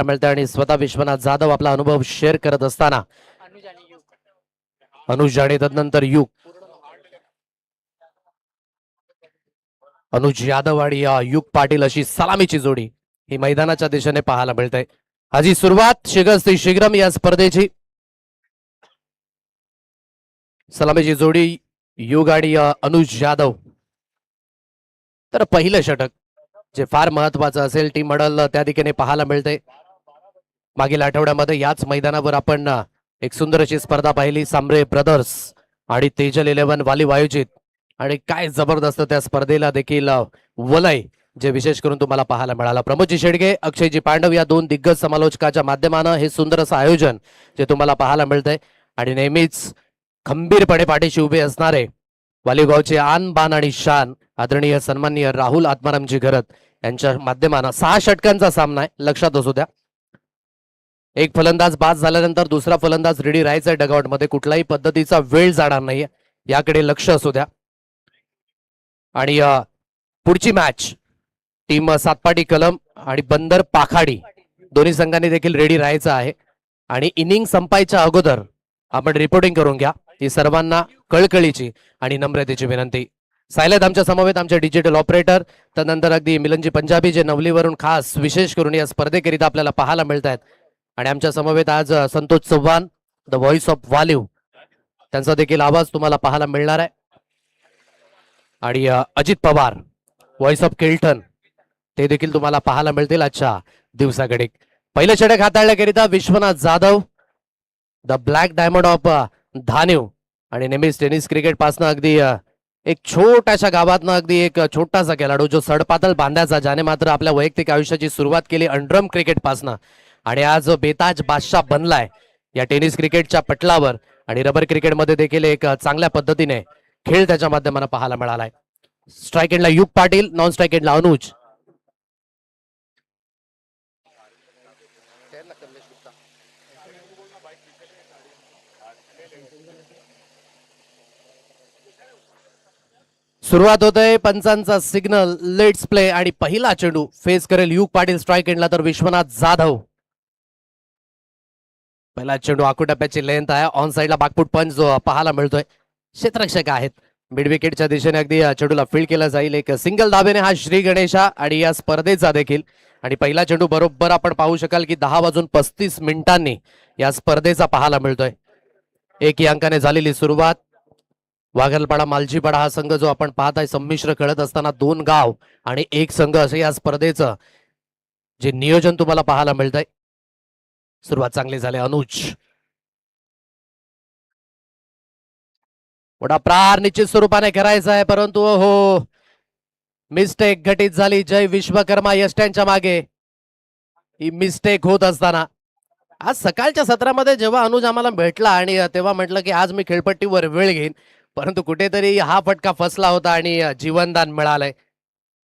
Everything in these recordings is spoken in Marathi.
मिळते आणि स्वतः विश्वनाथ जाधव आपला अनुभव शेअर करत असताना अनुज आणि तदनंतर युग अनुज यादव आणि युग पाटील अशी सलामीची जोडी ही मैदानाच्या दिशेने पाहायला मिळते. आजी सुरुवात शीघ्रस्ती शीघ्रम या स्पर्धेची. सलामीची जोडी युग आणि अनुज यादव. तर पहिलं षटक जे फार महत्वाचं असेल टीम मॉडेल त्या दिशेने पाहायला मिळते. मागील आठवड्यामध्ये याच मैदानावर आपण एक सुंदर अशी स्पर्धा पाहिली. सांबरे ब्रदर्स आणि तेजल 11 वाली आयोजित आणि काय जबरदस्त त्या स्पर्धेला देखील वलय जे विशेष करून तुम्हाला पाहायला मिळाला. प्रमोदजी शेडगे, अक्षयजी पांडव या दोन दिग्गज समालोचकाच्या माध्यमानं हे सुंदर असं आयोजन जे तुम्हाला पाहायला मिळतंय आणि नेहमीच खंबीरपणे पाठीशी उभे असणारे वालीगावचे आन बान आणि शान आदरणीय सन्माननीय राहुल आत्मारामजी घरत यांच्या माध्यमानं 6 षटकांचा सामना आहे. लक्षात असू द्या, एक फलंदाज बाद झाल्यानंतर दुसरा फलंदाज रेडी राहायचा डगआउट मध्ये. कुठल्याही पद्धतीचा वेळ जाणार नाहीये, याकडे लक्ष असू द्या. आणि पुढची मॅच टीम सातपाटी कलम आणि बंदर पाखाडी दोन्ही संघांनी देखील रेडी राहायचं आहे. आणि इनिंग संपायच्या अगोदर आपण रिपोर्टिंग करून घ्या, ही सर्वांना कळकळीची आणि नम्रतेची विनंती. सायलेत आमच्या समवेत आमचे डिजिटल ऑपरेटर, त्यानंतर अगदी मिलनजी पंजाबी जे नवलीवरून खास विशेष करून या स्पर्धेकरिता आपल्याला पाहायला मिळत आहेत. आणि आमच्या समवेत आज Santosh Chavan, the voice of Waliv, त्यांचा देखील आवाज तुम्हाला पाहायला मिळणार आहे. आणि अजित पवार, व्हॉइस ऑफ किल्टन, ते देखील तुम्हाला पाहायला मिळतील आजच्या दिवसाकडे. पहिलं षटक हाताळण्याकरिता Vishwanath Jadhav, the black diamond of Dhaniv. आणि नेहमीच टेनिस क्रिकेट पासनं अगदी एक छोट्याशा गावातनं अगदी एक छोटासा खेळाडू जो सडपातळ बांधायचा, ज्याने मात्र आपल्या वैयक्तिक आयुष्याची सुरुवात केली अंडरम क्रिकेट पासनं आणि आज बेताज बादशाह बनलाय या टेनिस क्रिकेटच्या पटलावर. आणि रबर क्रिकेटमध्ये देखील एक चांगल्या पद्धतीने खेळ त्याच्या माध्यमानं पाहायला मिळालाय. स्ट्राईक एंडला युग पाटील, नॉन स्ट्राईक एंडला अनुज. सुरुवात होते, पंचांचा सिग्नल, लेट्स प्ले. आणि पहिला चेंडू फेस करेल युग पाटील स्ट्राईक एंडला, तर विश्वनाथ जाधव. पहिला चेंडू आकुटप्प्याची लेंथ आहे. ऑन साइडला बागपूट पंच जो पाहायला मिळतोय. क्षेत्ररक्षक आहेत, मिड विकेटच्या दिशेने अगदी चेंडूला फील्ड केला जाईल. एक सिंगल धाबेने हा श्री गणेशा आणि या स्पर्धेचा देखील. आणि पहिला चेंडू बरोबर आपण पाहू शकाल की 10:35 या स्पर्धेचा पाहायला मिळतोय. 1 या अंकाने झालेली सुरुवात. वाघलपाडा मालजीपाडा हा संघ जो आपण पाहत आहे संमिश्र खेळत असताना 2 गाव आणि 1 संघ असे या स्पर्धेचं जे नियोजन तुम्हाला पाहायला मिळतंय. सुरुवात चांगली झाली. अनुज, मोठा प्रार निश्चित स्वरूपाने करायचा आहे, परंतु हो मिस्टेक घटित झाली. जय विश्वकर्मा यष्ट्यांच्या मागे ही मिस्टेक होत असताना आज सकाळच्या सत्रामध्ये जेव्हा अनुज आम्हाला भेटला आणि तेव्हा म्हटलं की आज मी खेळपट्टीवर वेळ घेईन, परंतु कुठेतरी हा फटका फसला होता आणि जीवनदान मिळालंय.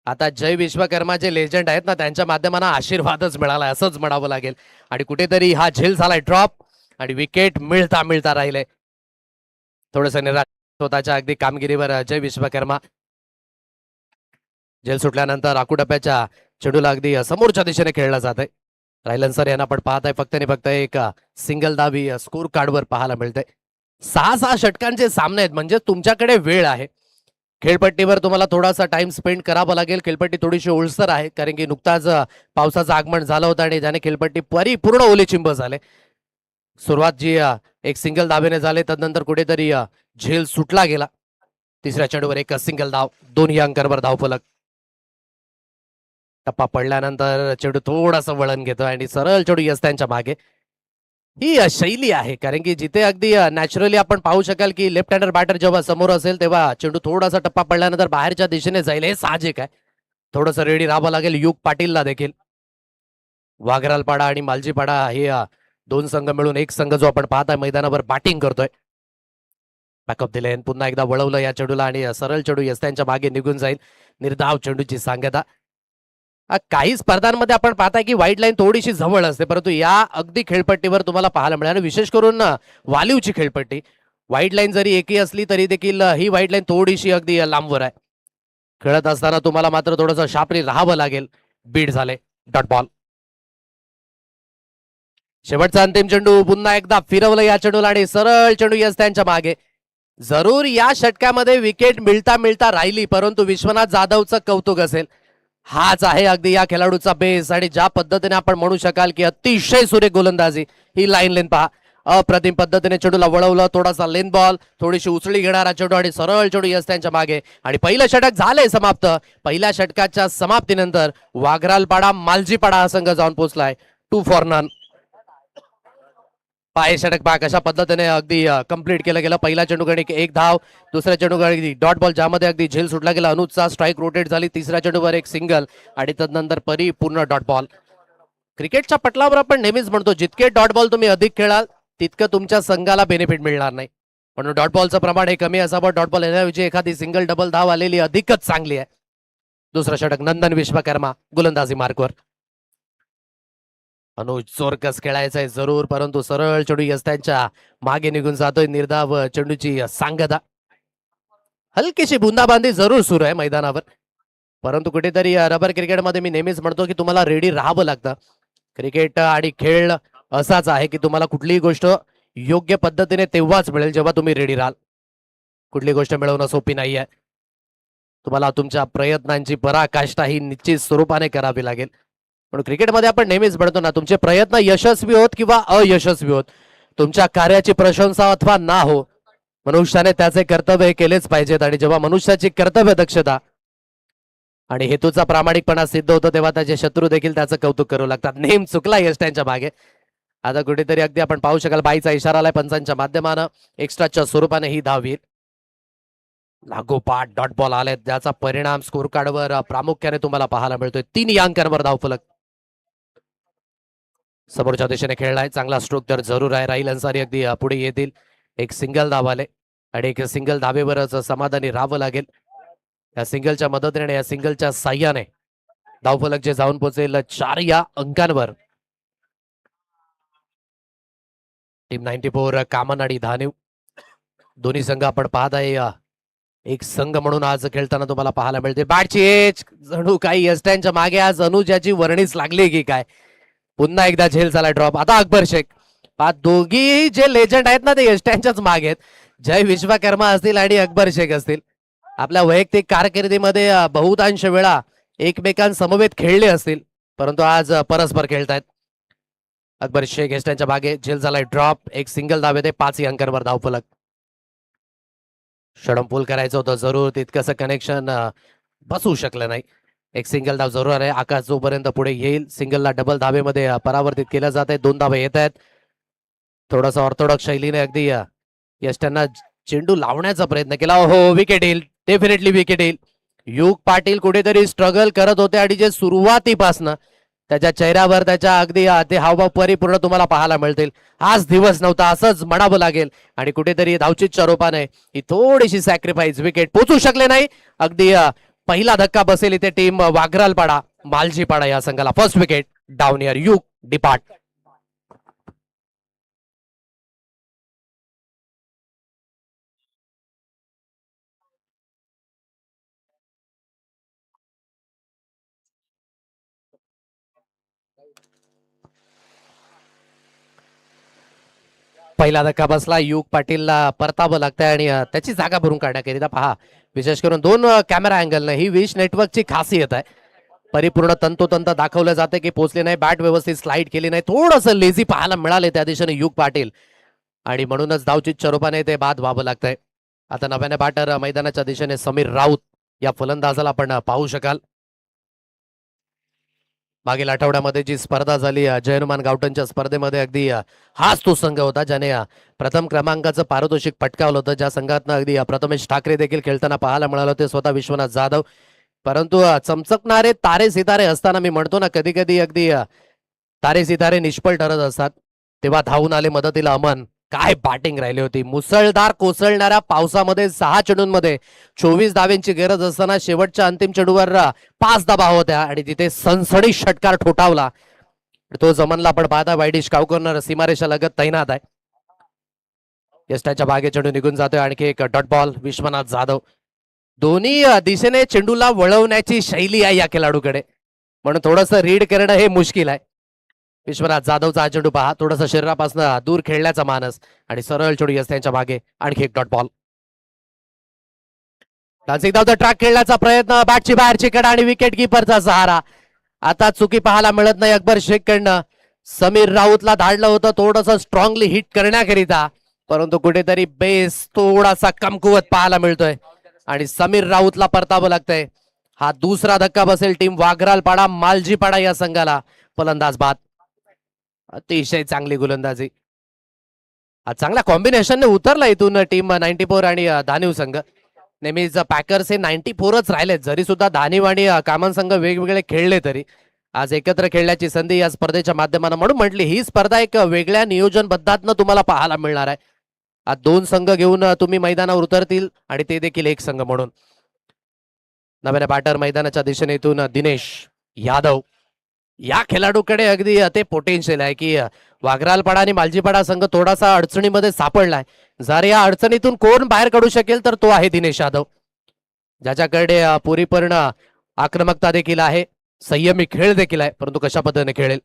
आता जय विश्वकर्मा जे लेजंड आहेत ना, त्यांच्या माध्यमानं आशीर्वादच मिळालाय असंच म्हणावं लागेल. आणि कुठेतरी हा झेल झालाय ड्रॉप आणि विकेट मिळता मिळता राहिले. थोडस निराश स्वतःच्या अगदी कामगिरीवर जय विश्वकर्मा. झेल सुटल्यानंतर आकुटप्प्याच्या चेंडूला अगदी समोरच्या दिशेने खेळला जात आहे. रायलन सर यांना आपण पाहत आहे फक्त आणि फक्त एक सिंगल धाबी स्कोर कार्डवर पाहायला मिळते. 6 षटकांचे सामने आहेत, म्हणजे तुमच्याकडे वेळ आहे. खेळपट्टीवर तुम्हाला थोडासा टाइम स्पेंड करावा लागेल. खेळपट्टी थोडीशी ओलसर आहे कारण की नुकताच पावसाचं आगमन झालं होतं आणि ज्याने खेळपट्टी परिपूर्ण ओलेचिंब झाले. सुरुवात जी एक सिंगल धाबेने झाले, तदनंतर कुठेतरी झेल सुटला गेला. तिसऱ्या चेंडूवर एक सिंगल धाव, 2 अंकांवर धावफलक. टप्पा पडल्यानंतर चेंडू थोडासा वळण घेतो आणि सरळ चेंडू यस्त्यांच्या मागे. ही शैली आहे कारण की जिथे अगदी नॅचरली आपण पाहू शकाल की लेफ्ट हँडर बॅटर जेव्हा समोर असेल तेव्हा चेंडू थोडासा टप्पा पडल्यानंतर बाहेरच्या दिशेने जाईल, हे साहजिक आहे. थोडंसं रेडी राहावं लागेल युग पाटीलला देखील. वाघरालपाडा आणि मालजीपाडा हे 2 संघ मिळून 1 संघ जो आपण पाहताय मैदानावर बॅटिंग करतोय. बॅकअप दिले, पुन्हा एकदा वळवलं या चेंडूला आणि सरळ चेंडू यस्त्यांच्या मागे निघून जाईल. निर्धाव चेंडूची सांगता. काही स्पर्धांमध्ये आपण पाहताय की व्हाईट लाईन थोडीशी जवळ असते, परंतु या अगदी खेळपट्टीवर तुम्हाला पाहायला मिळालं. विशेष करून वालीवची खेळपट्टी व्हाईट लाईन जरी एकी असली तरी देखील ही व्हाईट लाईन थोडीशी अगदी लांबवर आहे. खेळत असताना तुम्हाला मात्र थोडंसं शापरी राहावं लागेल. बीट झाले, डॉट बॉल. शेवटचा अंतिम चेंडू पुन्हा एकदा फिरवलं या चेंडूला आणि सरळ चेंडू यस त्यांच्या मागे. जरूर या षटकामध्ये विकेट मिळता मिळता राहिली, परंतु विश्वनाथ जाधवचं कौतुक असेल. हाच आहे अगदी या खेळाडूचा बेस आणि ज्या पद्धतीने आपण म्हणू शकाल की अतिशय सुरेख गोलंदाजी. ही लाईन लेन पहा, अप्रतिम पद्धतीने चेंडूला वळवलं, थोडासा लेन बॉल, थोडीशी उचली घेणारा चेंडू आणि सरळ चेंडू यस त्यांच्या मागे. आणि पहिलं षटक झालंय समाप्त. पहिल्या षटकाच्या समाप्तीनंतर वाघरालपाडा मालजीपाडा हा संघ जाऊन पोहोचलाय 2 फॉर नन. पाय षटक पहा कशा पद्धतीने अगदी कंप्लीट केलं गेलं. पहिला चेंडू गडी 1 धाव, दुसऱ्या चेंडू गडी डॉट बॉल ज्यामध्ये अगदी झेल सुटला गेला. अनुजचा स्ट्राईक रोटेट झाली, तिसऱ्या चेंडूवर एक सिंगल आणि तदनंतर परिपूर्ण डॉट बॉल. क्रिकेटच्या पटलावर आपण नेहमीच म्हणतो जितके डॉट बॉल तुम्ही अधिक खेळाल तितकं तुमच्या संघाला बेनिफिट मिळणार नाही, म्हणून डॉट बॉलचं प्रमाण हे कमी असावं. डॉट बॉल येण्याऐवजी एखादी सिंगल डबल धाव आलेली अधिकच चांगली आहे. दुसरं षटक नंदन विश्वकर्मा गोलंदाजी मार्कवर. अनुज चोरकस खेळायचंय जरूर, परंतु सरळ चेंडू यस त्यांच्या मागे निघून जातोय. निर्धाव चेंडूची सांगता, हलकीशी बुंदाबांदी जरूर सुरू आहे मैदानावर, परंतु कुठेतरी रबर क्रिकेटमध्ये मी नेहमीच म्हणतो की तुम्हाला रेडी राहावं लागतं. क्रिकेट आणि खेळ असाच आहे की तुम्हाला कुठलीही गोष्ट योग्य पद्धतीने तेव्हाच मिळेल जेव्हा तुम्ही रेडी राहाल. कुठली गोष्ट मिळवणं सोपी नाहीये. तुम्हाला तुमच्या प्रयत्नांची पराकाष्ठा ही निश्चित स्वरूपाने करावी लागेल. पण क्रिकेटमध्ये आपण नेहमीच म्हणतो ना, तुमचे प्रयत्न यशस्वी होत किंवा अयशस्वी होत, तुमच्या कार्याची प्रशंसा अथवा ना हो, मनुष्याने त्याचे कर्तव्य केलेच पाहिजेत. आणि जेव्हा मनुष्याची कर्तव्य दक्षता आणि हेतूचा प्रामाणिकपणा सिद्ध होतो तेव्हा त्याचे शत्रू देखील त्याचं कौतुक करू लागतात. नेम चुकला यश त्यांच्या मागे. आता कुठेतरी अगदी आपण पाहू शकाल बाईचा इशारा आलाय पंचांच्या माध्यमानं. एक्स्ट्राच्या स्वरूपाने ही धाव येईल. लागोपाठ डॉट बॉल आले, ज्याचा परिणाम स्कोर कार्डवर प्रामुख्याने तुम्हाला पाहायला मिळतोय. 3 अंकांवर धावफलक. समोरच्या दिशेने खेळलाय, चांगला स्ट्रोक तर जरूर आहे. राहील अन्सारी अगदी पुढे येतील. एक सिंगल धाव आले आणि एक सिंगल धावेवरच समाधानी राहावं लागेल. या सिंगलच्या मदतीने, या सिंगलच्या साह्याने धावफलक जे जाऊन पोहोचेल 4 या अंकांवर. टीम 94 कामन आणि धानीव दोन्ही संघ आपण पाहत आहे. एक संघ म्हणून आज खेळताना तुम्हाला पाहायला मिळते. बॅटची एज जणू काही यस्टॅनच्या मागे आज अनुज याची वर्णीच लागली की काय. पुन्हा एकदा झेल झाला ड्रॉप. आता अकबर शेख. दोघी जे लेजंड आहेत ना ते यस्टॅनच्याच मागे आहेत. जय विश्वकर्मा असतील आणि अकबर शेख असतील. आपल्या वैयक्तिक कारकिर्दीमध्ये बहुतांश वेळा एकमेकांसमवेत खेळले असतील, परंतु आज परस्पर खेळतायत. अकबर शेख यस्टॅनच्या मागे. झेल झालाय ड्रॉप. एक सिंगल धाव येते. 5 अंकांवर धावफलक. षडंपूल करायचं होतं जरूर, तितकंसं कनेक्शन बसू शकलं नाही. एक सिंगल धाव जरूर आहे. आकाश जोपर्यंत पुढे येईल सिंगलला डबल धावेमध्ये परावर्तित केलं जात आहे. 2 धावे येत आहेत. थोडासा ऑर्थोडॉक्स शैलीने अगदी यस्टॅनना चेंडू लावण्याचा प्रयत्न केला. हो, विकेट येईल, डेफिनेटली विकेट येईल. युग पाटील कुठेतरी स्ट्रगल करत होते आणि जे सुरुवातीपासनं त्याच्या चेहऱ्यावर त्याच्या अगदी ते हावभाव परिपूर्ण तुम्हाला पाहायला मिळतील. आज दिवस नव्हता असंच म्हणावं लागेल. आणि कुठेतरी धावचीतच्या रूपाने ही थोडीशी सॅक्रिफाईस, विकेट पोहोचू शकले नाही. अगदी पहिला धक्का बसेल इथे टीम वाघरालपाडा मालजीपाडा या संघाला. फर्स्ट विकेट डाऊन इयर युग डिपार्ट. पहिला धक्का बसला. युग पाटीलला परतावं लागतंय आणि त्याची जागा भरून काढण्याकरिता पहा, विशेष करून 2 कॅमेरा अँगल ही विश नेटवर्कची खासियत आहे. परिपूर्ण तंतोतंत दाखवलं जाते की पोचले नाही, बॅट व्यवस्थित स्लाइड केली नाही, थोडंसं लेझी पाहायला मिळाले त्या दिशेने युग पाटील, आणि म्हणूनच धावचीतच्या रूपाने ते बाद व्हावं लागतंय. आता नव्याने बॅटर मैदानाच्या दिशेने समीर राऊत या फलंदाजाला आपण पाहू शकाल. मागील आठवड्यामध्ये जी स्पर्धा झाली जयनुमान गावठणच्या स्पर्धेमध्ये अगदी हाच तो संघ होता ज्याने प्रथम क्रमांकाचं पारितोषिक पटकावलं होतं. ज्या संघातनं अगदी प्रथमेश ठाकरे देखील खेळताना पाहायला मिळालं होते, स्वतः विश्वनाथ जाधव. परंतु चमचकणारे तारे सितारे असताना मी म्हणतो ना, कधी कधी अगदी तारे सितारे निष्फळ ठरत असतात. तेव्हा धावून आले मदतीला अमन. काय बॅटिंग राहिली होती. मुसळधार कोसळणाऱ्या पावसामध्ये 6 चेंडूंमध्ये 24 धावेंची गरज असताना शेवटच्या अंतिम चेंडूवर 5 धावा होत्या आणि तिथे सनसणी षटकार ठोठावला. तो जमनला आपण पाहता वाईडिश कावकरनं सीमारेषा लगत तैनात आहे. यष्टाच्या बागे चेंडू निघून जातोय. आणखी एक डॉट बॉल. विश्वनाथ जाधव. दोन्ही दिशेने चेंडूला वळवण्याची शैली आहे या खेळाडूकडे, म्हणून थोडंसं रीड करणं हे मुश्किल आहे. विश्वनाथ जाधवचा हा चेंडू पहा, थोडासा शरीरापासून दूर खेळण्याचा मानस आणि सरळ चेंडू असते त्यांच्या मागे. आणखी एक dot ball. Dancing down the track खेळण्याचा प्रयत्न, बॅटची बाहेरची कडा आणि विकेट किपरचा सहारा. आता चुकी पाहायला मिळत नाही अकबर शेखकडनं. समीर राऊतला धाडलं होतं थोडस स्ट्रॉंगली हिट करण्याकरिता, परंतु कुठेतरी बेस थोडासा कमकुवत पाहायला मिळतोय आणि समीर राऊतला परतावं लागतंय. हा दुसरा धक्का बसेल टीम वाघरालपाडा मालजीपाडा या संघाला. फलंदाज बाद. अतिशय चांगली गोलंदाजी. चांगल्या कॉम्बिनेशनने उतरला इथून टीम 94 आणि धानिव संघ. नेहमीच पॅकर्स हे 94च राहिले, जरी सुद्धा धानिव आणि कामन संघ वेगवेगळे खेळले तरी आज एकत्र खेळण्याची संधी या स्पर्धेच्या माध्यमानं, म्हणून म्हटली ही स्पर्धा एक वेगळ्या नियोजनबद्धातनं तुम्हाला पाहायला मिळणार आहे. आज दोन संघ घेऊन तुम्ही मैदानावर उतरतील आणि ते देखील एक संघ म्हणून. नव्याने बॅटर मैदानाच्या दिशेने इथून दिनेश यादव. या खेळाडूकडे अगदी ते पोटेन्शियल आहे की वाघरालपाडा आणि मालजीपाडा संघ थोडासा अडचणीमध्ये सापडलाय. जर या अडचणीतून कोण बाहेर काढू शकेल तर तो आहे दिनेश यादव, ज्याच्याकडे परिपूर्ण आक्रमकता देखील आहे, संयमी खेळ देखील आहे, परंतु कशा पद्धतीने खेळेल.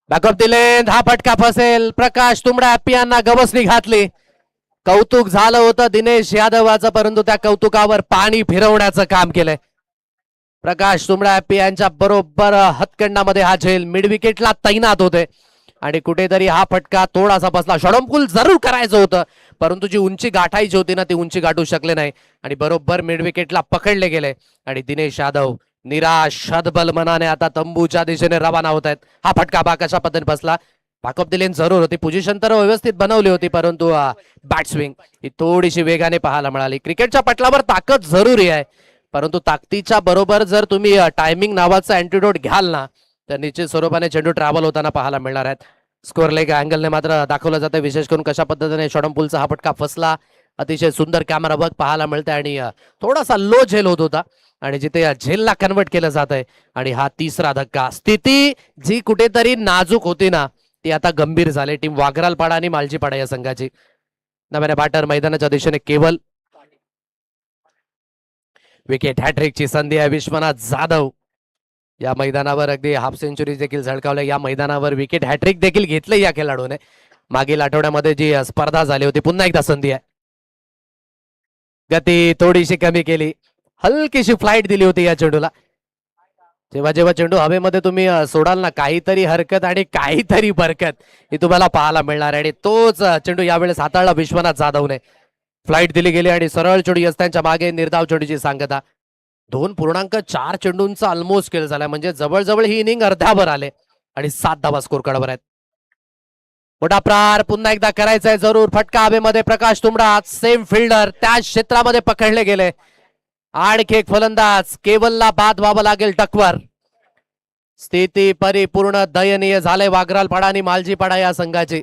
बॅकअप दिले, हा फटका फसेल. प्रकाश तुंबडा हॅप्पी यांना गवसणी घातली. कौतुक झालं होतं दिनेश यादवाचं, परंतु त्या कौतुकावर पाणी फिरवण्याचं काम केलंय. प्रकाश तुंबडा हॅप्पी यांच्या बरोबर हतकंडामध्ये हा झेल मिड विकेटला तैनात होते आणि कुठेतरी हा फटका थोडासा बसला. षडंकुल जरूर करायचं होतं, परंतु जी उंची गाठायची होती ना ती उंची गाठू शकले नाही आणि बरोबर मिड विकेटला पकडले गेले आणि दिनेश यादव निराश हतबल मनाने आता तंबूच्या दिशेने रवाना होत आहेत. हा फटका बा कशा पद्धतीने बसला. बॅकअप दिले जरूर होती, पोझिशन तर व्यवस्थित बनवली होती, परंतु बॅट स्विंग ही थोडीशी वेगाने पाहायला मिळाली. क्रिकेटच्या पटलावर ताकद जरुरी आहे, परंतु ताकदीच्या बरोबर जर तुम्ही टायमिंग नावाचा अँटीडोट घ्याल ना तर निश्चित स्वरूपाने चेंडू ट्रॅव्हल होताना पाहायला मिळणार आहेत. स्कोअर लेग अँगलने मात्र दाखवलं जातं, विशेष करून कशा पद्धतीने षडंपुलचा हा फटका फसला. अतिशय सुंदर कॅमेरा वर्क पाहायला मिळतंय आणि थोडासा लो झेल होत होता आणि जिथे झेलला कन्वर्ट केलं जात आहे. आणि हा तिसरा धक्का, स्थिती जी कुठेतरी नाजूक होती ना ती आता गंभीर झाली टीम वाघरालपाडा आणि मालजीपाडा या संघाची. नव्याने बॅटर मैदानाच्या दिशेने केवल. विकेट हॅट्रिकची संधी आहे विश्वनाथ जाधव. या मैदानावर अगदी हाफ सेंचुरी देखील झळकावल्या, या मैदानावर विकेट हॅट्रिक देखील घेतलं या खेळाडूने. मागील आठवड्यामध्ये जी स्पर्धा झाली होती, पुन्हा एकदा संधी आहे. गती थोडीशी कमी केली, हलकीशी फ्लाईट दिली होती या चेंडूला. जेव्हा जेव्हा चेंडू हवेमध्ये तुम्ही सोडाल ना काहीतरी हरकत आणि काहीतरी बरकत ही तुम्हाला पाहायला मिळणार आहे आणि तोच चेंडू यावेळेस हाताळला विश्वनाथ जाधवने. फ्लाईट दिली गेली आणि सरळ चेंडू असताना मागे निर्धाव चेंडूची सांगता. 2.4 चेंडूंचा ऑलमोस्ट खेळ झालाय, म्हणजे जवळजवळ ही इनिंग अर्ध्यावर आले आणि 7 धावा स्कोर कार्डवर आहेत. मोठा प्रहार पुन्हा एकदा करायचा आहे जरूर. फटका हवेमध्ये, प्रकाश तुंबडा सेम फिल्डर त्याच क्षेत्रामध्ये पकडले गेले. आणखी एक फलंदाज, केवलला बाद व्हावं लागेल टकवर. स्थिती परिपूर्ण दयनीय झाले वाघरालपाडा आणि मालजीपाडा या संघाची.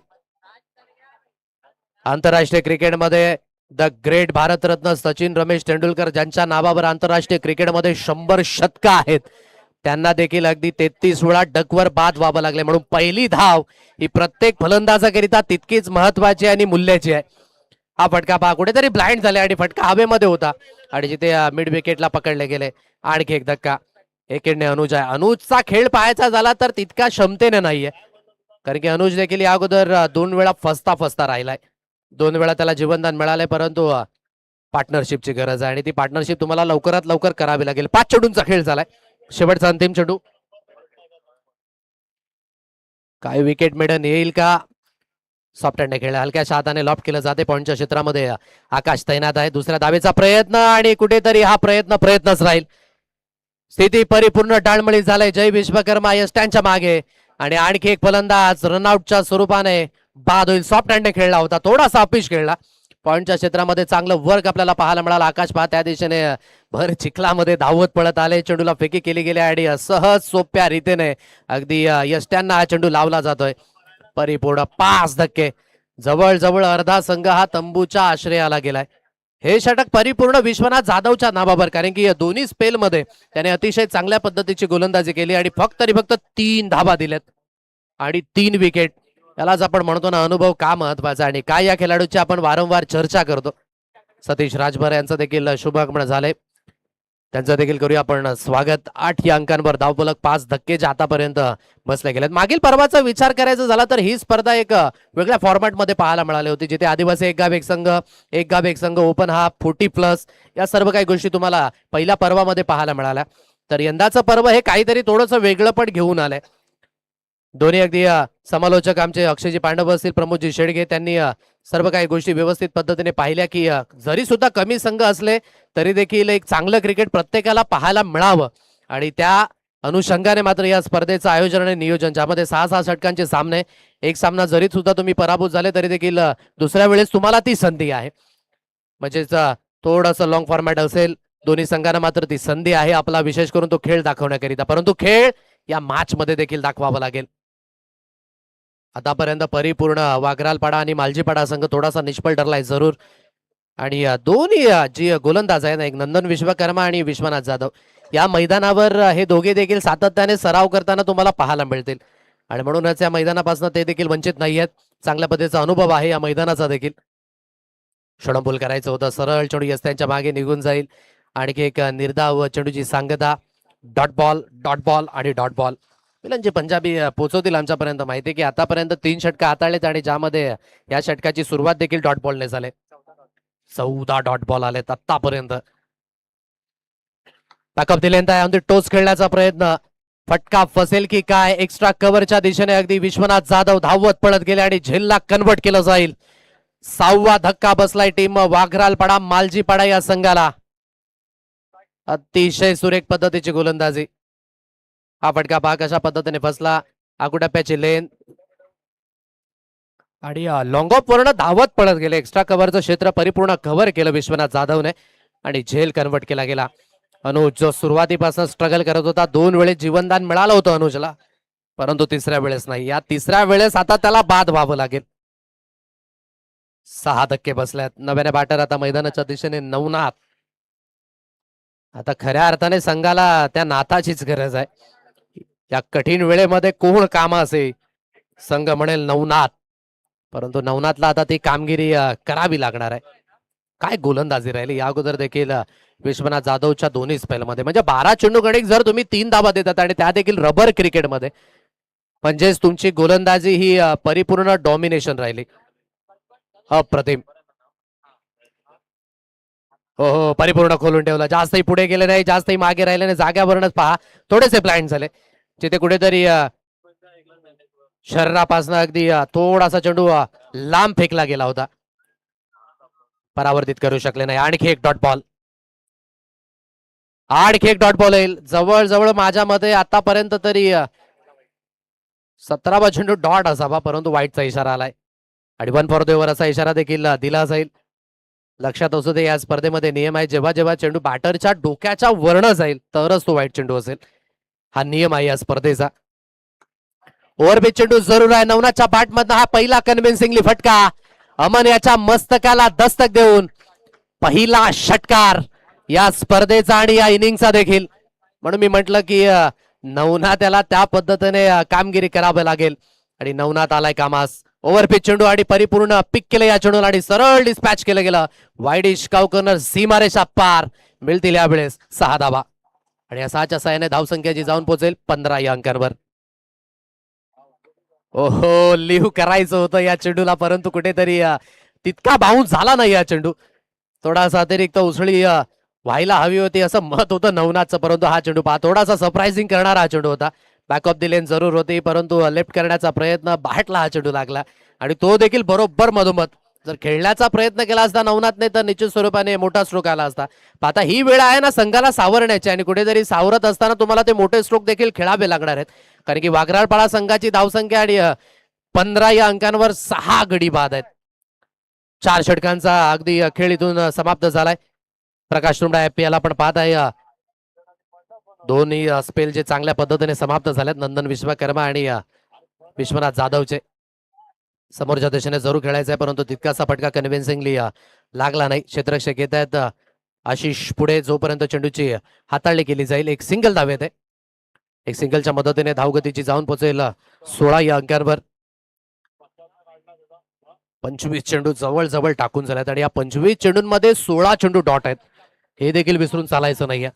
आंतरराष्ट्रीय क्रिकेटमध्ये द ग्रेट भारतरत्न सचिन रमेश तेंडुलकर ज्यांच्या नावावर आंतरराष्ट्रीय क्रिकेटमध्ये 100 शतकं आहेत, त्यांना देखील अगदी 33 वेळा डकवर बाद व्हावं लागले. म्हणून पहिली धाव ही प्रत्येक फलंदाजाकरिता तितकीच महत्वाची आणि मूल्याची आहे. हा फटका पहा, कुठेतरी ब्लाइंड झाले आणि फटका हवेमध्ये होता आणि जिथे मिड विकेटला पकडले गेले. आणखी एक धक्का. एकेडने अनुज आहे. अनुजचा खेळ पाहायचा झाला तर तितका क्षमतेने नाहीये, कारण की अनुज देखील या अगोदर 2 वेळा फसता राहिलाय. 2 वेळा त्याला जीवनदान मिळालंय, परंतु पार्टनरशिपची गरज आहे आणि ती पार्टनरशिप तुम्हाला लवकरात लवकर करावी लागेल. 5 चेंडूंचा खेळ झालाय, शेवटचा अंतिम चेंडू. काय विकेट मिडन येईल का? सॉफ्ट हँड खेळ हलक्याशा हाताने लॉफ्ट केलं जाते. पॉईंटच्या क्षेत्रामध्ये आकाश तैनात आहे. दुसऱ्या धावेचा प्रयत्न आणि कुठेतरी हा प्रयत्नच राहील. स्थिती परिपूर्ण टाळमळी झालाय. जय विश्वकर्मा यष्टांच्या मागे आणि आणखी एक फलंदाज रनआउटच्या स्वरूपाने बाद होईल. सॉफ्ट हँडने खेळला होता, थोडासा अपिश खेळला. पॉईंटच्या क्षेत्रामध्ये चांगलं वर्क आपल्याला पाहायला मिळालं. आकाश पहा त्या दिशेने भर चिखलामध्ये धावत पळत आले. चेंडूला फेकी केली गेली आणि सहज सोप्या रीतीने अगदी यष्ट्यांना हा चेंडू लावला जातोय. परिपूर्ण 5 धक्के, जवळजवळ अर्धा संघ हा तंबूच्या आश्रयाला गेलाय. हे षटक परिपूर्ण विश्वनाथ जाधवच्या नावावर, कारण की या दोन्ही स्पेलमध्ये त्याने अतिशय चांगल्या पद्धतीची गोलंदाजी केली आणि फक्त 3 धावा दिल्यात आणि 3 विकेट. यालाच आपण म्हणतो ना अनुभव का महत्वाचा आणि काय या खेळाडूची आपण वारंवार चर्चा करतो. सतीश राजभर यांचं देखील शुभागमन झाले. त्यांचं देखील करूया आपण स्वागत. 8 या अंकांवर धावफलक 5 धक्के जे आतापर्यंत बसले गेलेत. मागील पर्वाचा विचार करायचा झाला तर ही स्पर्धा एक वेगळ्या फॉर्मॅटमध्ये पाहायला मिळाली होती, जिथे आदिवासी एक गाव एक संघ ओपन हाफ 40+ या सर्व काही गोष्टी तुम्हाला पहिल्या पर्वामध्ये पाहायला मिळाल्या. तर यंदाचं पर्व हे काहीतरी थोडंसं वेगळं पण घेऊन आलंय. दोन्ही अगदी समालोचक आमचे अक्षयजी पांडव असतील, प्रमोदजी शेडगे, त्यांनी सर्व काही गोष्टी व्यवस्थित पद्धतीने पाहिल्या की जरी सुद्धा कमी संघ असले तरी देखील एक चांगलं क्रिकेट प्रत्येकाला पाहायला मिळावं. आणि त्या अनुषंगाने मात्र या स्पर्धेचं आयोजन आणि नियोजन, ज्यामध्ये 6-6 षटकांचे सामने, एक सामना जरी सुद्धा तुम्ही पराभूत झाले तरी देखील दुसऱ्या वेळेस तुम्हाला ती संधी आहे. म्हणजेच थोडंसं लॉंग फॉर्मॅट असेल, दोन्ही संघांना मात्र ती संधी आहे आपला विशेष करून तो खेळ दाखवण्याकरिता. परंतु खेळ या मॅच मध्ये देखील दाखवावा लागेल. आतापर्यंत परिपूर्ण वाघरालपाडा आणि मालजीपाडा संघ थोडासा निष्फळ ठरलाय जरूर. आणि दोन्ही जी गोलंदाज आहे ना, एक नंदन विश्वकर्मा आणि विश्वनाथ जाधव, या मैदानावर हे दोघे देखील सातत्याने सराव करताना तुम्हाला पाहायला मिळतील. आणि म्हणूनच या मैदानापासून ते देखील वंचित नाही आहेत. चांगल्या पद्धतीचा अनुभव आहे या मैदानाचा देखील. षडंबोल करायचं होतं, सरळ चेंडू त्यांच्या मागे निघून जाईल. आणखी एक निर्धाव चेंडूची सांगता, डॉट बॉल आणि डॉट बॉल. जे पंजाबी पोहोचवतील आमच्यापर्यंत. माहिती की आतापर्यंत 3 षटका हाताळलेत आणि ज्यामध्ये या षटकाची सुरुवात देखील डॉट बॉलने झाले. 14 डॉट बॉल आलेत आतापर्यंत. बॅकअप दिले टोच खेळण्याचा प्रयत्न, फटका फसेल की काय. एक्स्ट्रा कव्हरच्या दिशेने अगदी विश्वनाथ जाधव धावत पळत गेले आणि झेलला कन्वर्ट केलं जाईल. 6वा धक्का बसलाय टीम वाघरालपाडा मालजीपाडा या संघाला. अतिशय सुरेख पद्धतीची गोलंदाजी. हा फटका पहा कशा पद्धतीने फसला. आकुटप्प्याची लेन आणि लॉंग ऑफ वर्ण धावत पळत गेले. एक्स्ट्रा कव्हरचं क्षेत्र परिपूर्ण कव्हर केलं विश्वनाथ जाधवने आणि झेल कन्वर्ट केला गेला. अनुज जो सुरुवातीपासून स्ट्रगल करत होता, 2 वेळेस जीवनदान मिळालं होतं अनुजला, परंतु तिसऱ्या वेळेस नाही. या तिसऱ्या वेळेस आता त्याला बाद व्हावं लागेल. 6 धक्के बसल्यात. नव्याने बॅटर आता मैदानाच्या दिशेने नवनाथ. आता खऱ्या अर्थाने संघाला त्या नाथाचीच गरज आहे. या कठीण वेळेमध्ये कोण कामाचे, संघ म्हणेल नवनाथ, परंतु नवनाथला आता ती कामगिरी करावी लागणार आहे. काय गोलंदाजी राहिली या अगोदर देखील विश्वनाथ जाधवच्या दोन्ही स्पेलमध्ये. म्हणजे 12 चेंडू गणिक जर तुम्ही 3 धावा देतात आणि त्या देखील रबर क्रिकेटमध्ये, म्हणजेच तुमची गोलंदाजी ही परिपूर्ण डॉमिनेशन राहिली. अप्रतिम. हो, परिपूर्ण खोलून ठेवला. जास्तही पुढे गेले नाही, जास्तही मागे राहिले नाही, जाग्यावरूनच पहा थोडेसे ब्लाइंड झाले. जिथे कुठेतरी शरीरापासून अगदी थोडासा चेंडू लांब फेकला गेला होता, परावर्तित करू शकले नाही. आणखी एक डॉट बॉल येईल. जवळ माझ्या मते आतापर्यंत तरी 17वा चेंडू डॉट असावा, परंतु वाईटचा इशारा आलाय आणि 1 फॉर द ओव्हर असा इशारा देखील दिला जाईल. लक्षात असू दे, या स्पर्धेमध्ये नियम आहे, जेव्हा जेव्हा चेंडू बॅटरच्या डोक्याच्या वरनं जाईल तरच तो वाईट चेंडू असेल. हा नियम आहे या स्पर्धेचा. ओव्हरपिच चेंडू जरूर आहे. नवनाथच्या बॅटमधनं हा पहिला कन्व्हिन्सिंगली फटका, अमन याच्या मस्तकाला दस्तक देऊन पहिला षटकार या स्पर्धेचा आणि या इनिंगचा देखील. म्हणून मी म्हटलं की नवनाथ याला त्या पद्धतीने कामगिरी करावी लागेल आणि नवनाथ आलाय कामास. ओव्हरपिच चेंडू आणि परिपूर्ण पिक केलं या चेंडूला आणि सरळ डिस्पॅच केलं गेलं. वाईडिश कॉर्नर, सीमारेषा पार. मिळतील यावेळेस 6 धावा आणि या 6च्या साहाय्याने धावसंख्या जी जाऊन पोहोचेल 15 या अंकांवर. ओहो, लिव्ह करायचं होतं या चेंडूला, परंतु कुठेतरी तितका बाउन्स झाला नाही या चेंडू. थोडासा अतिरिक्त उसळी व्हायला हवी होती असं मत होतं नवनाथचं, परंतु हा चेंडू पहा थोडासा सरप्राइझिंग करणारा हा चेंडू होता. बॅकअप दी लेन जरूर होती, परंतु लेफ्ट करण्याचा प्रयत्न, बॅटला हा चेंडू लागला आणि तो देखील बरोबर मधोमध. जर खेळण्याचा प्रयत्न केला असता नवनाथने तर निश्चित स्वरूपाने मोठा स्ट्रोक आला असता. आता ही वेळ आहे ना संघाला सावरण्याची आणि कुठेतरी सावरत असताना तुम्हाला ते मोठे स्ट्रोक देखील खेळावे लागणार आहेत. कारण की वाघराळपाडा संघाची धावसंख्या आणि 15 या अंकांवर 6 गडी बाद आहेत. 4 षटकांचा अगदी खेळ इथून समाप्त झालाय. प्रकाश तुंबडा FPL आपण पाहत आहे. दोन्ही स्पेल जे चांगल्या पद्धतीने समाप्त झालेत, नंदन विश्वकर्मा आणि विश्वनाथ जाधवचे. समोरच्या दिशेने जरूर खेळायचं आहे, परंतु तितकासा फटका कन्व्हिन्सिंगली लागला नाही. क्षेत्ररक्षक येत आहेत आशिष पुढे. जोपर्यंत चेंडूची हाताळणी केली जाईल, एक सिंगल धावेत आहे. एक सिंगलच्या मदतीने धावगतीची जाऊन पोहोचेल 16 या अंकांवर. 25 चेंडू जवळ टाकून झाल्यात आणि या 25 चेंडूंमध्ये 16 चेंडू डॉट आहेत. हे देखील विसरून चालायचं नाहीये.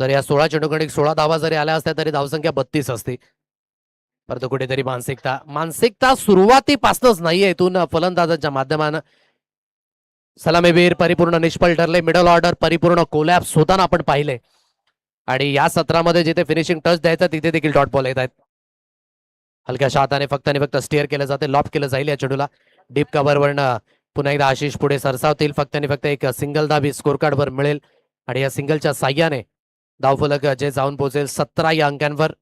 जर या 16 चेंडूकडे 16 धावा जरी आल्या असत्या तरी धावसंख्या 32 असते. परंतु कुठेतरी मानसिकता सुरुवातीपासूनच नाहीये. इथून फलंदाजाच्या माध्यमानं सलामीवीर परिपूर्ण निष्फळ ठरले. मिडल ऑर्डर परिपूर्ण कोलॅप्स होताना आपण पाहिले आणि या सत्रामध्ये जिथे फिनिशिंग टच द्यायचा तिथे देखील डॉट बॉल येत आहेत. हलक्याशा हाताने फक्त आणि फक्त स्टिअर केलं जाते. लॉप केलं जाईल या चेंडूला. डीप कव्हरवरनं पुन्हा एकदा आशिष पुढे सरसावतील. फक्त आणि फक्त एक सिंगल धाबी स्कोर कार्डवर मिळेल आणि या सिंगलच्या साह्याने धावफलक जे जाऊन पोहोचेल 17 या अंकांवर.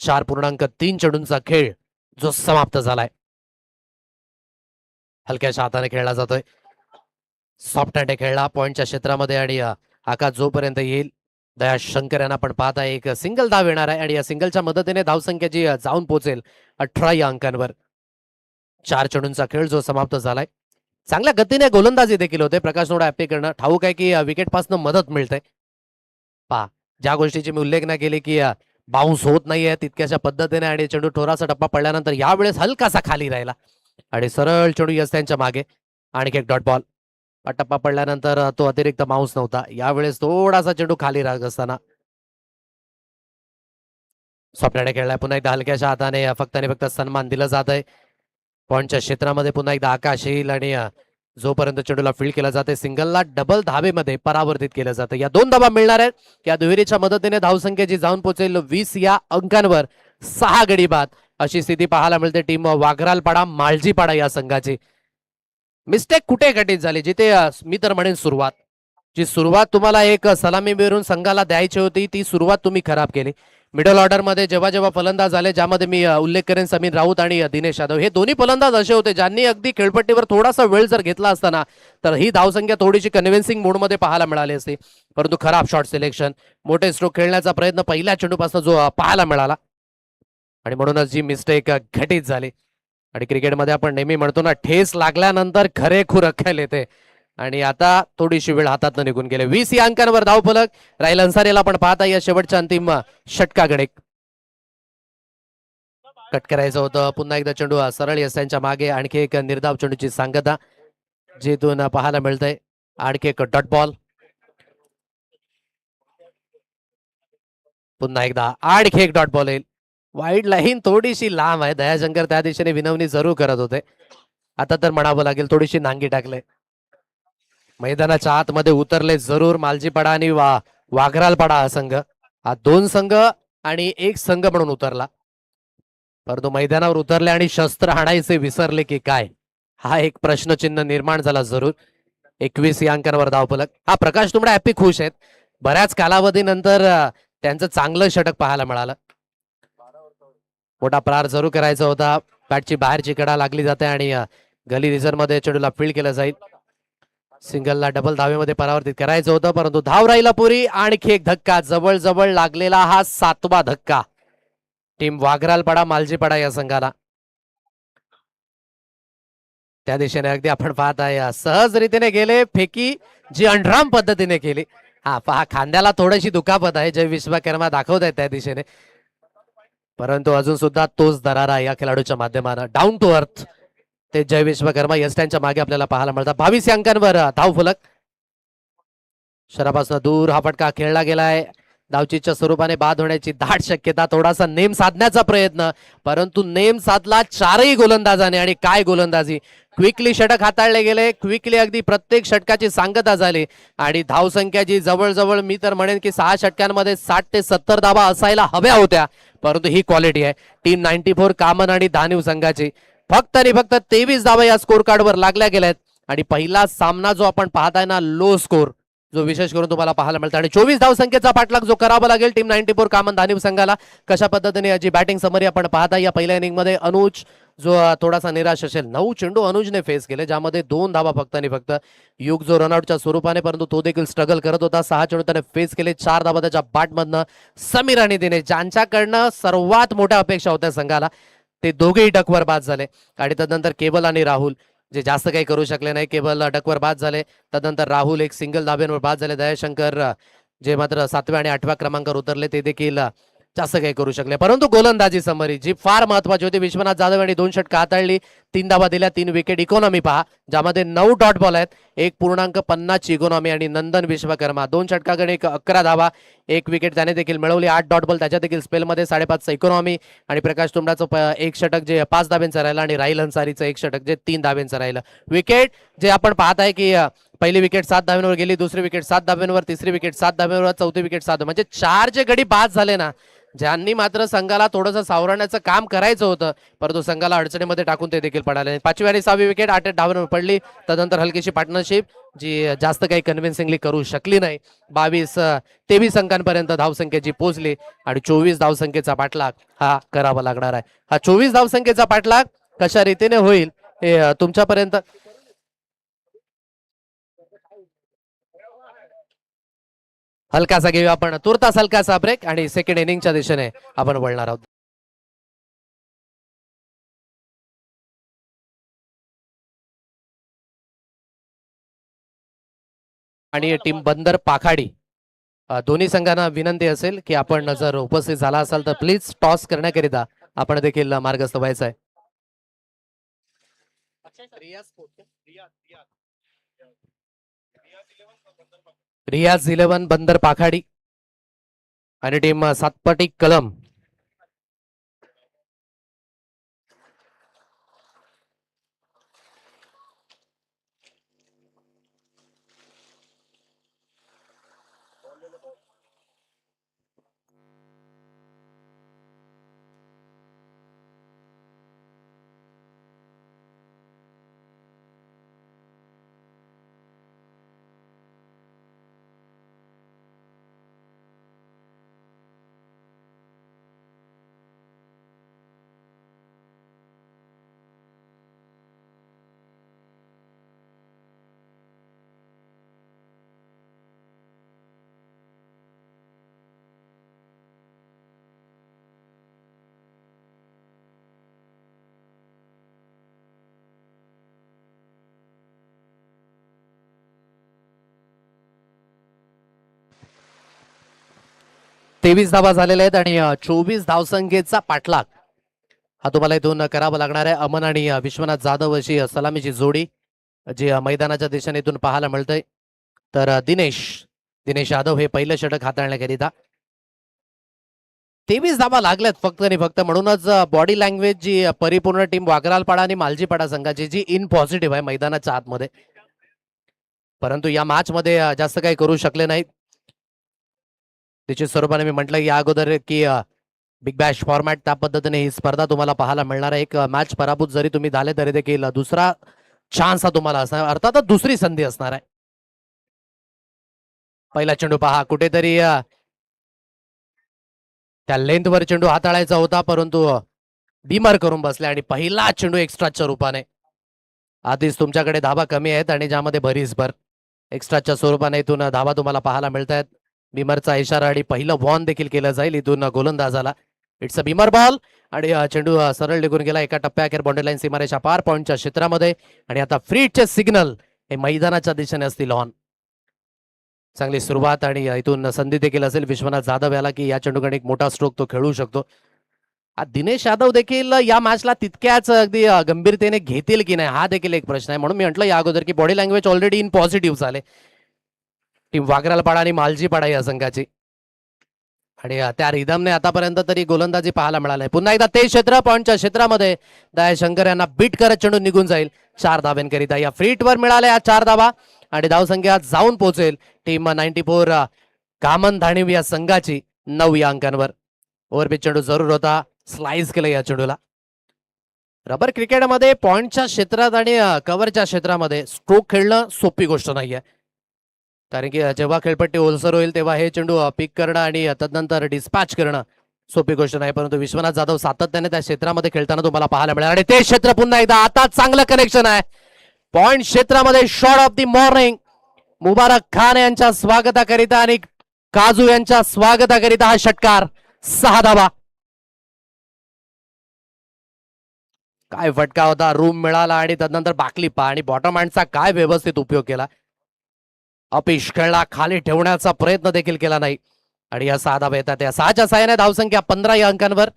4.3 चेंडूंचा खेळ जो समाप्त झालाय. हलक्याशा हाताने खेळला जातोय. सॉफ्ट हँड खेळला पॉइंटच्या क्षेत्रामध्ये आणि आकाश जोपर्यंत येईल दया शंकर यांना पण पाहत आहे. एक सिंगल धाव येणार आहे आणि या सिंगलच्या मदतीने धावसंख्या जी जाऊन पोहोचेल 18 या अंकांवर. 4 चेंडूंचा खेळ जो समाप्त झालाय. चांगल्या गतीने गोलंदाजी देखील होते प्रकाश नोडा ऍप्पीकडनं. ठाऊक आहे की विकेट पासून मदत मिळते. पहा ज्या गोष्टीची मी उल्लेख नाही केली की बाउन्स होत नाहीये तितक्याशा पद्धतीने आणि चेंडू ठोराचा टप्पा पडल्यानंतर यावेळेस हलकासा खाली राहिला आणि सरळ चेंडू यस त्यांच्या मागे. आणखी एक डॉट बॉल. टप्पा पडल्यानंतर तो अतिरिक्त बाउन्स नव्हता. यावेळेस थोडासा चेंडू खाली राहत असताना स्वप्नाने खेळलाय. पुन्हा एकदा हलक्याच्या हाताने फक्त आणि फक्त सन्मान दिला जात आहे. पॉइंटच्या क्षेत्रामध्ये पुन्हा एकदा आकाश येईल आणि जोपर्यंत चेंडूला फील्ड केला जाते सिंगलला डबल धाबेमध्ये परावर्तित केलं जातं. या 2 धाबा मिळणार आहेत. या दुहेरीच्या मदतीने धावसंख्या जी जाऊन पोहोचेल 20 या अंकांवर. 6 गडी बाद अशी स्थिती पाहायला मिळते टीम वाघरालपाडा माळजीपाडा या संघाची. मिस्टेक कुठे घटित झाली जिथे मी तर म्हणेन सुरुवात तुम्हाला एक सलामीवरून संघाला द्यायची होती ती सुरुवात तुम्ही खराब केली. मिडल ऑर्डर मध्ये जेव्हा जेव्हा फलंदाज आले ज्यामध्ये मी उल्लेख करेन समीर राऊत आणि दिनेश यादव हे दोन्ही फलंदाज असे होते ज्यांनी अगदी खेळपट्टीवर थोडासा वेळ जर घेतला असताना तर ही धावसंख्या थोडीशी कन्व्हिन्सिंग मोडमध्ये पाहायला मिळाली असती. परंतु खराब शॉट सिलेक्शन मोठे स्ट्रोक खेळण्याचा प्रयत्न पहिल्या चेंडूपासून जो पाहायला मिळाला आणि म्हणूनच जी मिस्टेक घटित झाली. आणि क्रिकेटमध्ये आपण नेहमी म्हणतो ना ठेस लागल्यानंतर खरेखूर अख्खेल येते आणि आता थोडीशी वेळ हातात निघून गेले. 20 या अंकांवर धावफलक राहिल अन्सारीला पण पाहता या शेवटच्या अंतिम षटकाकडे. कट करायचं होतं. पुन्हा एकदा चेंडू सरळ यशांच्या मागे. आणखी एक निर्धाव चेंडूची सांगता जिथून पाहायला मिळतंय. आणखी एक डॉट बॉल. पुन्हा एकदा आणखी एक डॉट बॉल येईल. वाईड लाईन थोडीशी लांब आहे. दयाशंकर त्या दिशेने विनवणी जरूर करत होते. आता तर म्हणावं लागेल थोडीशी नांगी टाकले. मैदानाच्या आतमध्ये उतरले जरूर मालजीपाडा आणि वाघरालपाडा हा संघ. हा 2 संघ आणि 1 संघ म्हणून उतरला. परंतु मैदानावर उतरले आणि शस्त्र हाणायचे विसरले की काय हा एक प्रश्नचिन्ह निर्माण झाला जरूर. 21 या अंकांवर धावफलक. हा प्रकाश तुमडा हॅपी खुश आहेत. बऱ्याच कालावधीनंतर त्यांचं चांगलं षटक पाहायला मिळालं. मोठा प्रहार जरूर करायचा होता. बॅटची बाहेरची कडा लागली जाते आणि गली रिझर्व मध्ये चेंडूला फील्ड केलं जाईल. सिंगलला डबल धावेमध्ये परावर्तित करायचं होतं परंतु धाव राहिला पुरी. आणखी एक धक्का जवळ लागलेला हा 7वा धक्का टीम वाघरालपाडा मालजीपाडा या संघाला. त्या दिशेने अगदी आपण पाहताय सहज रीतीने गेले. फेकी जी अनराम पद्धतीने केली. हा पहा खांद्याला थोडीशी दुखापत आहे. जय विश्वकर्मा दाखवत आहेत त्या दिशेने परंतु अजून सुद्धा तोच दरारा या खेळाडूच्या माध्यमानं डाऊन टू अर्थ ते जय विश्वकर्मा यस्ट्यांच्या मागे आपल्याला पाहायला मिळतात. 22 अंकांवर धावफलक. शरापासून दूर हा फटका खेळला गेलाय. धावचीच्या स्वरूपाने बाद होण्याची दाट शक्यता. थोडासा नेम साधण्याचा प्रयत्न परंतु नेम साधला 4ही गोलंदाजाने आणि काय गोलंदाजी. क्विकली षटक हाताळले गेले. क्विकली अगदी प्रत्येक षटकाची सांगता झाली आणि धावसंख्या जी जवळ मी तर म्हणेन की 6 षटकांमध्ये 60 ते 70 धावा असायला हव्या होत्या परंतु ही क्वालिटी आहे टीम 94 कामन आणि धानिव संघाची. फक्त आणि फक्त 23 धावा या स्कोर कार्डवर लागल्या गेल्यात आणि पहिला सामना जो आपण पाहताय ना लो स्कोर जो विशेष करून तुम्हाला पाहायला मिळतं आणि 24 धावसंख्येचा पाठलाग जो करावा लागेल टीम 94 कामन धानिव संघाला. कशा पद्धतीने याची बॅटिंग समरी आपण पाहता. या पहिल्या इनिंग मध्ये अनुज जो थोडासा निराश असेल. 9 चेंडू अनुजने फेस केले ज्यामध्ये 2 धावा फक्त आणि फक्त. युग जो रनआउटच्या स्वरूपाने परंतु तो देखील स्ट्रगल करत होता. 6 चेंडू त्याने फेस केले. 4 धावा त्याच्या बॅटमधनं समीर आणि दिनेश ज्यांच्याकडनं सर्वात मोठ्या अपेक्षा होत्या संघाला ते दोघेही डकवर बाद झाले आणि तदनंतर केवल आणि राहुल जे जास्त काही करू शकले नाही. केवल डकवर बाद झाले. तदनंतर राहुल एक सिंगल धाब्यांवर बाद झाले. दयाशंकर जे मात्र 7व्या आणि 8व्या क्रमांकावर उतरले ते देखील जास्त काही करू शकले, परंतु गोलंदाजी समरी जी फार महत्वाची होती. विश्वनाथ जाधव यांनी 2 षटक हाताळली, 3 धावा दिल्या, 3 विकेट. इकॉनॉमी पहा ज्यामध्ये 9 डॉट बॉल आहेत, 1.50 इकॉनॉमी. आणि नंदन विश्वकर्मा 2 षटकाकडे 11 धावा, 1 विकेट त्याने देखील मिळवली. 8 डॉट बॉल त्याच्या देखील स्पेलमध्ये, 5.5 इकॉनॉमी. आणि प्रकाश तुंबडाचं 1 षटक जे 5 धाब्यांचं राहिलं, आणि राहिल अन्सारीचं 1 षटक जे 3 धाब्यांचं राहिलं. विकेट जे आपण पाहत आहे की पहिली विकेट 7 धाब्यांवर गेली, दुसरी विकेट 7 धाब्यांवर, तिसरी विकेट 7 धाब्यांवर, चौथी विकेट 7, म्हणजे 4 जे गडी बाद झाले ना, ज्यांनी मात्र संघाला थोडंसं सावरण्याचं काम करायचं होतं, परंतु संघाला अडचणीमध्ये टाकून ते देखील पडाले. 5वी आणि 6वी विकेट 8 धावांवर पडली. तदनंतर हलकीशी पार्टनरशिप जी जास्त काही कन्व्हिन्सिंगली करू शकली नाही. 23 अंकांपर्यंत धावसंख्येची पोहोचली आणि 24 धावसंख्येचा पाठलाग हा करावा लागणार आहे. हा 24 धावसंख्येचा पाठलाग कशा रीतीने होईल हे तुमच्यापर्यंत. हलकासा घेऊया आपण तुर्तास हलकासा ब्रेक आणि सेकंड इनिंगच्या दिशेने आपण वळणार आहोत. आणि टीम बंदर पाखाडी दोन्ही संघांना विनंती असेल की आपण जर उपस्थित झाला असाल तर प्लीज टॉस करण्याकरिता आपण देखील मार्गस्थ व्हायचं आहे. रियाज 11 बंदर पाखाडी आणि टीम सातपाटी कलम. तेवीस धावा झालेल्या आहेत आणि 24 धावसंख्येचा पाठलाग हा तुम्हाला इथून करावा लागणार आहे. अमन आणि विश्वनाथ जाधव अशी सलामीची जोडी जी मैदानाच्या दिशेने इथून पाहायला मिळतंय. तर दिनेश यादव हे पहिलं षटक हाताळण्याकरिता 23 धावा लागल्यात फक्त आणि फक्त. म्हणूनच बॉडी लँग्वेज जी परिपूर्ण टीम वागरालपाडा आणि मालजीपाडा संघाची जी इन पॉझिटिव्ह आहे मैदानाच्या आतमध्ये, परंतु या मॅच मध्ये जास्त काही करू शकले नाहीत. निश्चित स्वरूपाने मी म्हटलं या अगोदर की बिग बॅश फॉर्मॅट त्या पद्धतीने ही स्पर्धा तुम्हाला पाहायला मिळणार आहे. एक मॅच पराभूत जरी तुम्ही झाले तरी देखील दुसरा चान्स हा तुम्हाला असणार, अर्थातच दुसरी संधी असणार आहे. पहिला चेंडू पहा कुठेतरी त्या लेंथवर चेंडू हाताळायचा होता, परंतु बीमर करून बसले आणि पहिला चेंडू एक्स्ट्राच्या रूपाने. आधीच तुमच्याकडे धावा कमी आहेत आणि ज्यामध्ये भरीसभर एक्स्ट्राच्या स्वरूपाने इथून धावा तुम्हाला पाहायला मिळत आहेत. बीमरचा इशारा आणि पहिलं वॉर्न देखील केलं जाईल इथून गोलंदाजाला. इट्स अ बीमर बॉल आणि चेंडू सरळ निघून गेला एका टप्प्याखेर बाउंड्री लाईन सीमारेषा पार पॉईंटच्या क्षेत्रामध्ये. आणि आता फ्रीचे सिग्नल हे मैदानाच्या दिशेने असतील ऑन. चांगली सुरुवात आणि इथून संधी देखील असेल विश्वनाथ जाधव याला की या चेंडूकडे एक मोठा स्ट्रोक तो खेळू शकतो. दिनेश यादव देखील या मॅचला तितक्याच अगदी गंभीरतेने घेतील की नाही हा देखील एक प्रश्न आहे. म्हणून मी म्हटलं या अगोदर की body language already in positive झाले टीम वागरालपाडा आणि मालजीपाडा या संघाची. आणि त्या रिदमने आतापर्यंत तरी गोलंदाजी पाहायला मिळाली. पुन्हा एकदा ते क्षेत्र पॉईंटच्या क्षेत्रामध्ये दयाशंकर यांना बीट करत चेंडू निघून जाईल 4 धाव्यांकरिता. या फ्रीटवर मिळाल्या 4 धावा आणि धावसंख्या जाऊन पोहोचेल टीम 94 कामन धाणीव या संघाची 9 या अंकांवर. ओव्हरपिच चेंडू जरूर होता, स्लाइस केलं या चेंडूला. रबर क्रिकेटमध्ये पॉइंटच्या क्षेत्रात आणि कव्हरच्या क्षेत्रामध्ये स्ट्रोक खेळणं सोपी गोष्ट नाहीये, कारण की जेव्हा खेळपट्टी ओलसर होईल तेव्हा हे चेंडू पिक करणं आणि तदनंतर डिस्पॅच करणं सोपी गोष्ट नाही. परंतु विश्वनाथ जाधव सातत्याने त्या क्षेत्रामध्ये खेळताना तुम्हाला पाहायला मिळेल. आणि ते क्षेत्र पुन्हा एकदा आता चांगलं कनेक्शन आहे पॉइंट क्षेत्रामध्ये. शॉट ऑफ द मॉर्निंग मुबारक खान यांच्या स्वागताकरिता आणि काजू यांच्या स्वागताकरिता हा षटकार. 6 धावा. काय फटका होता, रूम मिळाला आणि तदनंतर बाकली पा आणि बॉटम हँडचा काय व्यवस्थित उपयोग केला. अपिश खेळला, खाली ठेवण्याचा प्रयत्न देखील केला नाही आणि या 6 धावा येतात. या 6च्या साहाय्याने धावसंख्या 15 या अंकांवर.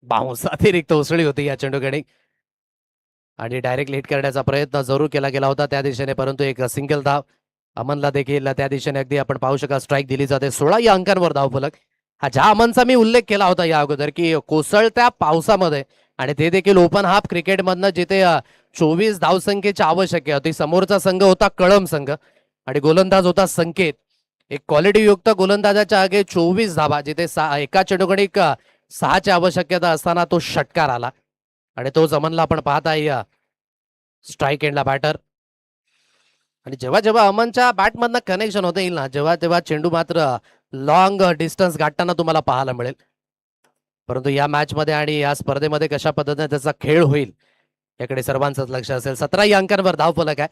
बाउन्स अतिरिक्त उसळी होती या चेंडूकडे आणि डायरेक्ट हिट करण्याचा प्रयत्न जरूर केला गेला होता त्या दिशेने, परंतु एक सिंगल धाव अमनला देखील त्या दिशेने अगदी आपण पाहू शका स्ट्राईक दिली जाते. 16 या अंकांवर धावफलक. हा ज्या अमनचा मी उल्लेख केला होता या अगोदर की कोसळत्या पावसामध्ये आणि ते देखील ओपन हाफ क्रिकेटमधनं जिथे 24 धावसंख्येची आवश्यक होती. समोरचा संघ होता कळम संघ आणि गोलंदाज होता संकेत. एक क्वालिटी युक्त गोलंदाजाच्या आगे 24 धावा, जिथे एका चेंडूकडे 6ची आवश्यकता असताना तो षटकार आला आणि तो अमनला आपण पाहता या स्ट्राईक एंडला बॅटर. आणि जेव्हा जेव्हा अमनच्या बॅटमधनं कनेक्शन होते येईल ना, जेव्हा तेव्हा चेंडू मात्र लॉंग डिस्टन्स गाठताना तुम्हाला पाहायला मिळेल. परंतु या मॅच मध्ये आणि या स्पर्धेमध्ये कशा पद्धतीने त्याचा खेळ होईल याकडे सर्वांचंच लक्ष असेल. 17 या अंकांवर धावफलक आहे.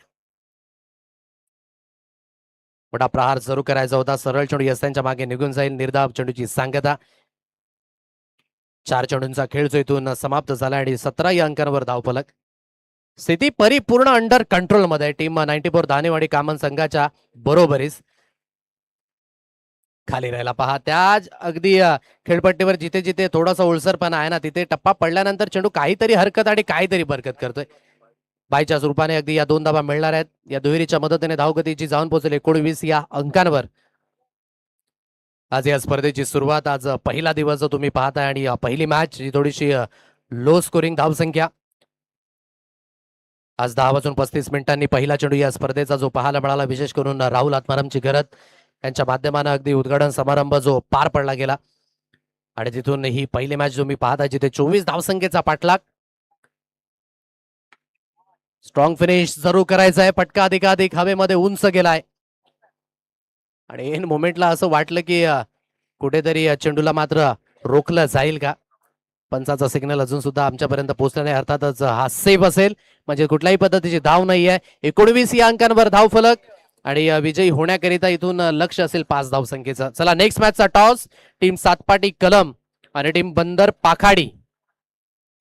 मोठा प्रहार सुरू करायचा होता. सरळ चेंडू यस्त्यांच्या मागे निघून जाईल. निर्धाव चेंडूची सांगता. 4 चेंडूंचा खेळ जो इथून समाप्त झाला आणि 17 या अंकांवर धावफलक. स्थिती परिपूर्ण अंडर कंट्रोल मध्ये. टीम 94 धानेवाडी कामन संघाच्या बरोबरीस खाली राहायला पहा. त्याच अगदी खेळपट्टीवर जिथे जिथे थोडासा ओलसरपणा आहे ना, तिथे टप्पा पडल्यानंतर चेंडू काहीतरी हरकत आणि काहीतरी बरकत करतोय. बायच्याच रूपाने अगदी या 2 धावा मिळणार आहेत. या दुहेरीच्या मदतीने धावगतीची जाऊन पोहोचेल 19 या अंकांवर. आज या स्पर्धेची सुरुवात, आज पहिला दिवस जो तुम्ही पाहताय आणि पहिली मॅच ही थोडीशी लो स्कोरिंग धावसंख्या. आज 10:35 पहिला चेंडू या स्पर्धेचा जो पाहायला मिळाला, विशेष करून राहुल आत्मारामची गरज यांच्या माध्यमाने अगदी उद्घाटन समारंभ जो पार पडला गेला आणि तिथून ही पहिली मॅच जो मी पाहता जिथे 24 धावसंख्येचा पाठलाग. स्ट्रॉंग फिनिश जरूर करायचा आहे. पटका अधिकाधिक हवेमध्ये उंच गेलाय आणि इन मोमेंटला असं वाटलं की कुठेतरी चेंडूला मात्र रोखलं जाईल का. पंचाचा सिग्नल अजून सुद्धा आमच्यापर्यंत पोहोचला नाही. अर्थातच हा सेफ असेल, म्हणजे कुठल्याही पद्धतीची धाव नाहीये. 19 या अंकांवर धावफलक आणि विजयी होण्याकरिता इथून लक्ष असेल 5 धावसंख्येचं. चला नेक्स्ट मॅचचा टॉस. टीम सातपाटी कलम आणि टीम बंदर पाखाडी,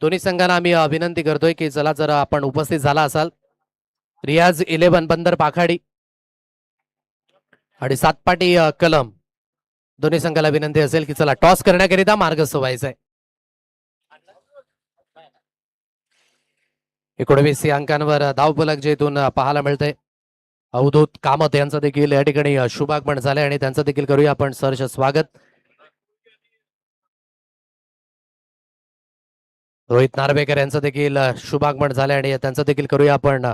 दोन्ही संघांना आम्ही विनंती करतोय की चला जर आपण उपस्थित झाला असाल. रियाज 11 बंदर पाखाडी आणि सातपाटी कलम, दोन्ही संघाला विनंती असेल की चला टॉस करण्याकरिता मार्गस्थ व्हायचंय. 19 या अंकांवर धावफलक जे इथून पाहायला मिळतंय. अवधूत कामत यांचं देखील या ठिकाणी शुभागमन झालंय आणि त्यांचं देखील करूया आपण सहर्ष स्वागत. रोहित नार्वेकर यांचं देखील शुभागमन झालंय आणि त्यांचं देखील करूया आपण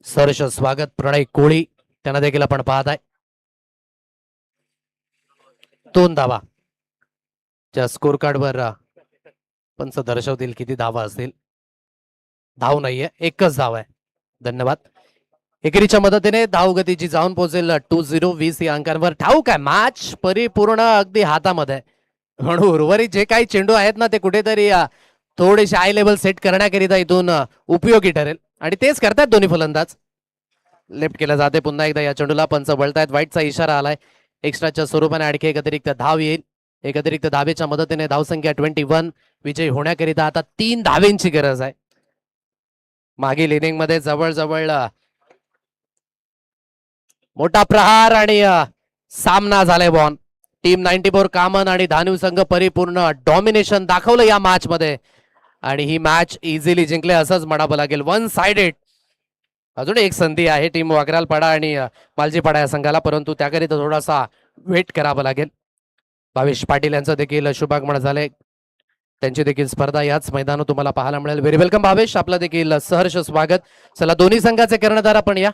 सहर्ष स्वागत. प्रणय कोळी त्यांना देखील आपण पाहत आहे. 2 धावा च्या स्कोर कार्डवर पंच दर्शवतील किती धावा असतील. धाव नाहीये, एकच धाव आहे. धन्यवाद. एकेरीच्या मदतीने धावगतीची जाऊन पोहोचेल 20 या अंकांवर. ठाऊक आहे मॅच परिपूर्ण अगदी हातामध्ये, म्हणून उर्वरित जे काही चेंडू आहेत ना ते कुठेतरी थोडेसे हाय लेवल सेट करण्याकरिता इथून उपयोगी ठरेल आणि तेच करतात दोन्ही फलंदाज. लेफ्ट केला जाते पुन्हा एकदा या चेंडूला. पंच वळतायत. व्हाईटचा इशारा आलाय. एक्स्ट्राच्या स्वरूपाने आणखी एक अतिरिक्त धाव येईल. एक अतिरिक्त धावेच्या मदतीने धावसंख्या 21. विजयी होण्याकरिता आता 3 धावेंची गरज आहे. मागील इनिंग मध्ये जवळजवळ मोठा प्रहार आणि सामना झालाय. बॉन टीम 94 कामन आणि धानू संघ परिपूर्ण डॉमिनेशन दाखवलं या मॅच मध्ये आणि ही मॅच इझिली जिंकले असंच म्हणावं लागेल. 1 साइडेड. अजून एक संधी आहे टीम वागरालपाडा आणि मालजीपाडा या संघाला, परंतु त्याकरिता थोडासा वेट करावं लागेल. भावेश पाटील यांचं देखील शुभागमन झाले. त्यांची देखील स्पर्धा याच मैदानावर तुम्हाला पाहायला मिळेल. व्हेरी वेलकम भावेश, आपलं देखील सहर्ष स्वागत. चला दोन्ही संघाचे कर्णधार आपण या.